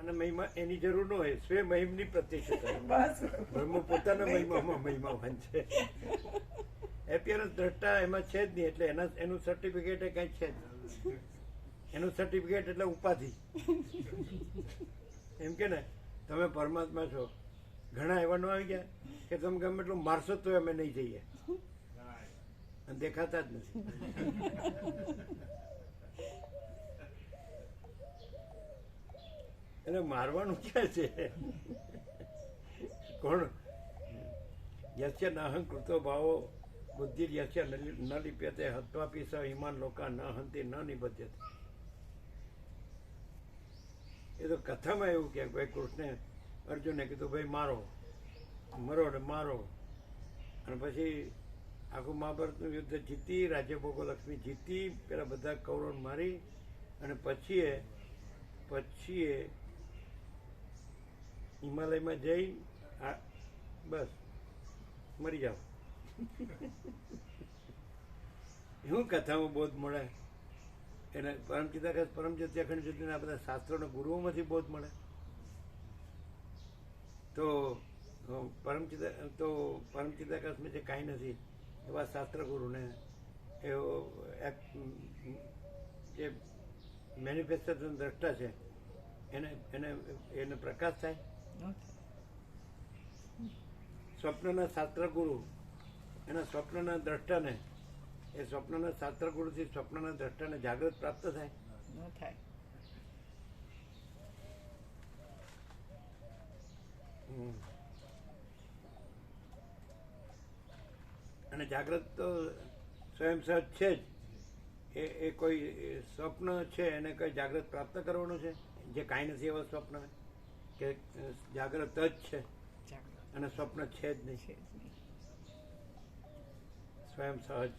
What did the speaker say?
અને મહિમા એની જરૂર ન હોય, સ્વે મહિમની પ્રત્યક્ષતા. બસ બ્રહ્મ પોતાના મહિમામાં મહિમાવાન છે. એપિયરન્સ દ્રષ્ટા એમાં છે જ નહીં, એટલે એનું સર્ટિફિકેટ એ કઈ છે જ નહીં. એનું સર્ટિફિકેટ એટલે ઉપાધિ. એમ કે ને તમે પરમાત્મા છો, ઘણા એવા નો આવી ગયા કે તમે ગમે એટલું મારશો તો અમે નહીં જઈએ, અને દેખાતા જ નથી. એને મારવાનું ક્યાં છે? કોણ? યસ્ય નાહં કૃતો ભાવો બુદ્ધિ યસ્ય ન લિપ્યતે હત્વાપી સ ઈમાન લોકા ન હંતિ ન નિબધ્યતે. એ તો કથામાં એવું કે ભાઈ કૃષ્ણે અર્જુને કીધું ભાઈ મારો, મરો ને મારો, અને પછી આખું મહાભારતનું યુદ્ધ જીતી, રાજ્યભોગો લક્ષ્મી જીતી, પેલા બધા કૌરવ મારી, અને પછી એ હિમાલયમાં જઈ બસ મરી જાઓ. શું કથામાં બોધ મળે? એને પરમચિદાકાશ પરમજ્યોતિ અખંડ જ્યોતિના બધા શાસ્ત્રોના ગુરુઓમાંથી બોધ મળે. તો પરમચિદાકાશમાં જે કાંઈ નથી એવા શાસ્ત્ર ગુરુને એવો જે મેનિફેસ્ટેશન દ્રષ્ટા છે એને પ્રકાશ થાય. સ્વપ્નના શાસ્ત્ર ગુરુ એના સ્વપ્નના દ્રષ્ટાને, એ સ્વપ્નના શાસ્ત્ર ગુરુથી સ્વપ્નના દ્રષ્ટાને જાગૃત પ્રાપ્ત થાય? ન થાય. અને જાગૃત તો સ્વયં સહજ છે જ. એ કોઈ સ્વપ્ન છે એને કઈ જાગૃત પ્રાપ્ત કરવાનું છે? જે કાંઈ નથી એવા સ્વપ્ન કે જાગૃત જ છે અને સ્વપ્ન છે જ નહીં, સ્વયં સહજ.